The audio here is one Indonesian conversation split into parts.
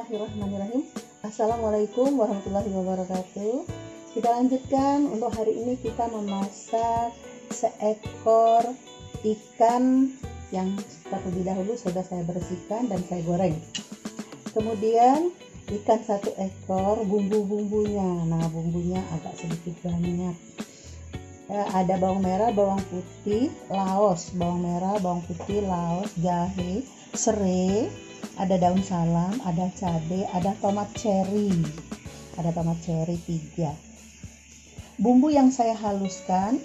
Bismillahirrahmanirrahim. Assalamualaikum warahmatullahi wabarakatuh. Kita lanjutkan. Untuk hari ini kita memasak seekor ikan yang terlebih dahulu sudah saya bersihkan dan saya goreng. Kemudian ikan satu ekor, bumbu-bumbunya. Nah, bumbunya agak sedikit banyak. Ada bawang merah, bawang putih, laos, bawang merah, bawang putih, laos, jahe, serai, ada daun salam, ada cabai, ada tomat cherry 3. Bumbu yang saya haluskan,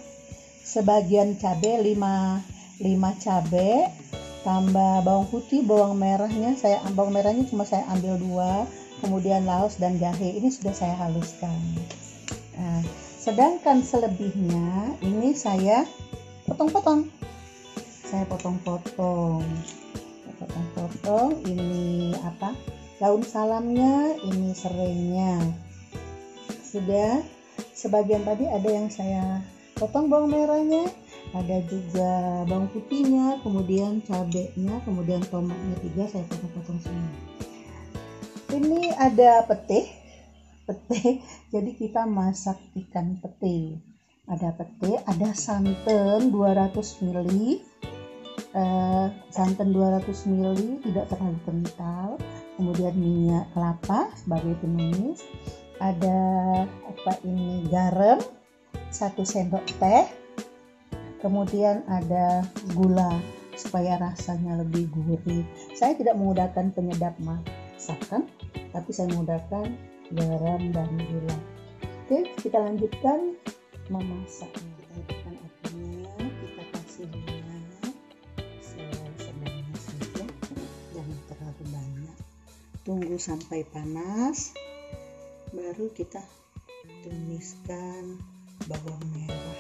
sebagian cabai 5 cabai, tambah bawang putih, bawang merahnya cuma saya ambil 2, kemudian laos dan jahe ini sudah saya haluskan. Nah, sedangkan selebihnya ini saya potong-potong. Ini daun salamnya, ini serainya. Sudah sebagian tadi ada yang saya potong bawang merahnya, ada juga bawang putihnya, kemudian cabenya, kemudian tomatnya 3 saya potong-potong semua. Ini ada pete. Jadi kita masak ikan pete. Ada pete, ada santan 200 ml. Santan 200 ml tidak terlalu kental, kemudian minyak kelapa sebagai penumis, ada garam 1 sendok teh, kemudian ada gula supaya rasanya lebih gurih. Saya tidak menggunakan penyedap masakan, tapi saya menggunakan garam dan gula. Oke, kita lanjutkan memasaknya. Kita kasih minyak sedang saja, jangan terlalu banyak. Tunggu sampai panas, baru kita tumiskan bawang merah.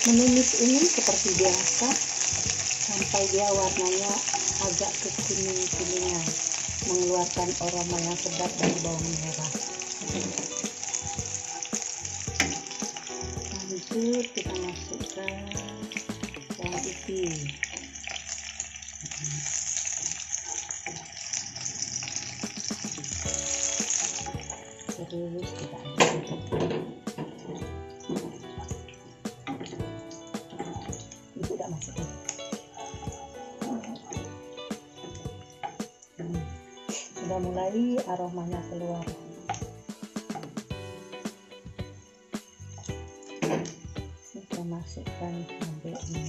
Menumis ini seperti biasa sampai dia warnanya agak kekuning-kuningan, mengeluarkan aroma yang sedap dari bawang merah. Lanjut kita masukkan bawang putih. Terus kita aduk. Sudah masuk. Sudah mulai aromanya keluar. Kita masukkan cabenya.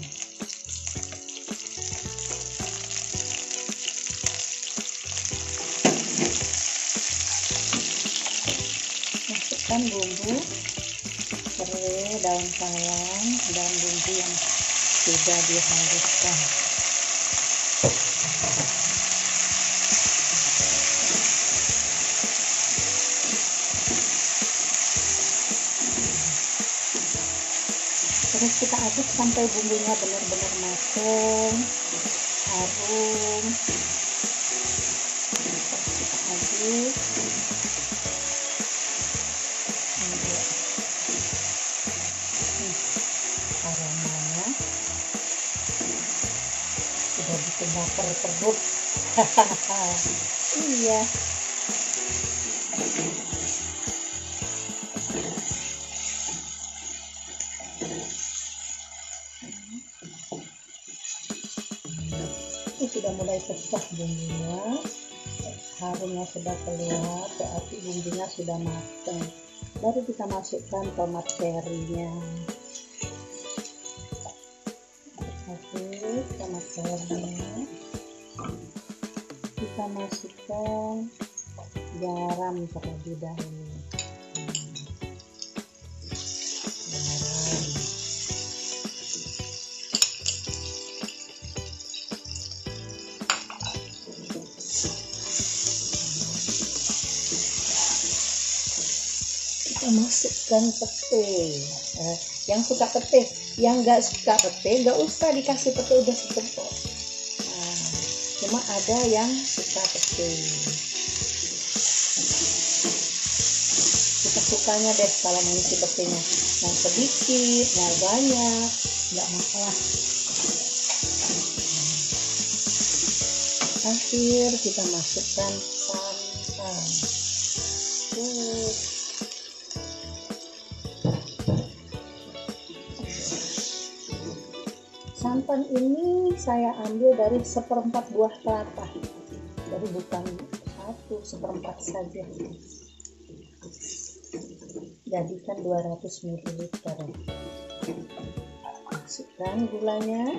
Masukkan bumbu serai, daun salam dan bumbu yang sudah dihaluskan. Terus kita aduk sampai bumbunya benar-benar matang, harum. Terus kita aduk. Aromanya sudah bikin lapar perut. Iya. Ini sudah mulai pecah bumbunya, harumnya sudah keluar, berarti bumbunya sudah matang. Baru kita masukkan tomat cherry-nya. Tomat cherry-nya. Kita masukkan garam terlebih dahulu. Kita masukkan pete. Yang suka pete, yang nggak suka pete nggak usah dikasih pete, udah cukup. Nah, cuma ada yang suka petai. Suka-sukanya deh kalau mengisi petainya, mau sedikit mau banyak nggak masalah. Akhir kita masukkan santan. Santan ini saya ambil dari 1/4 buah kelapa, jadi bukan 1, 1/4 saja. Jadikan 200 ml. Masukkan gulanya.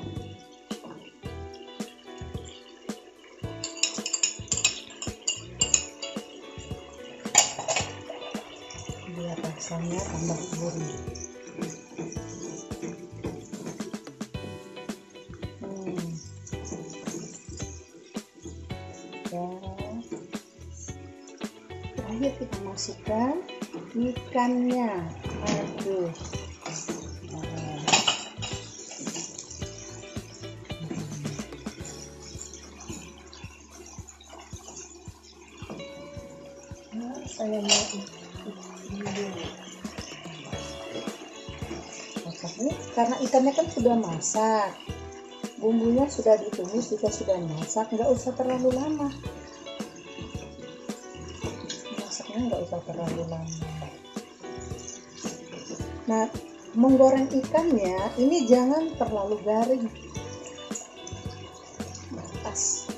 Biar rasanya tambah gurih. Terakhir kita masukkan ikannya. Aduh. Saya mau masaknya karena ikannya kan sudah masak, bumbunya sudah ditumis juga sudah masak, nggak usah terlalu lama masaknya, nggak usah terlalu lama. Nah, menggoreng ikannya ini jangan terlalu garing, batas.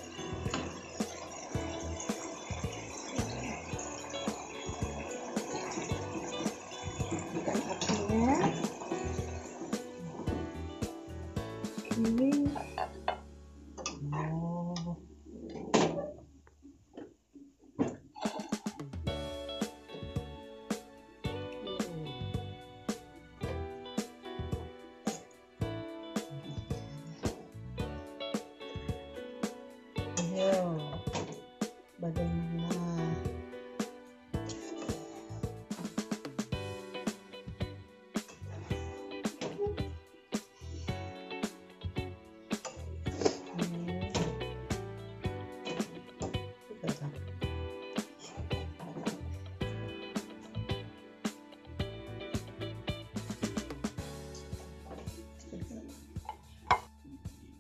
Ini bagaimana?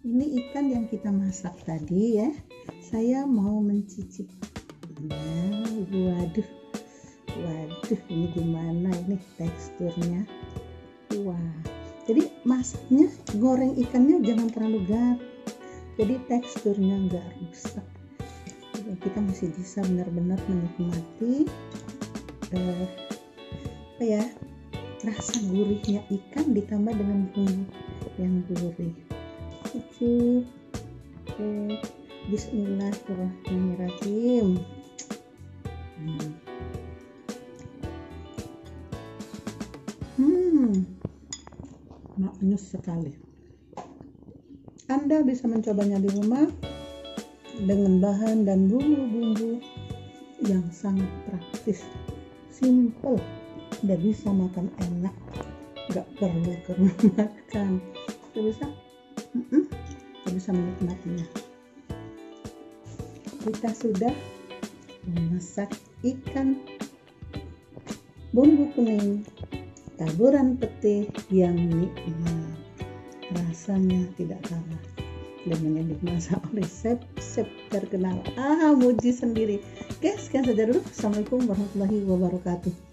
Ini ikan yang kita masak tadi ya. Saya mau mencicip. Nah, waduh, ini gimana ini teksturnya? Wah, jadi masaknya, goreng ikannya jangan terlalu garing. Jadi teksturnya nggak rusak. Jadi kita masih bisa benar-benar menikmati rasa gurihnya ikan ditambah dengan bumbu yang gurih. Oke. Bismillahirrahmanirrahim. Manis sekali. Anda bisa mencobanya di rumah dengan bahan dan bumbu-bumbu yang sangat praktis, simple. Udah bisa makan enak, nggak perlu ke rumah makan. Kita bisa menikmatinya. Kita sudah memasak ikan bumbu kuning taburan petai yang nikmat. Rasanya tidak kalah dengan yang dimasak oleh chef terkenal. Muji sendiri. Guys, sekian saja dulu. Assalamualaikum warahmatullahi wabarakatuh.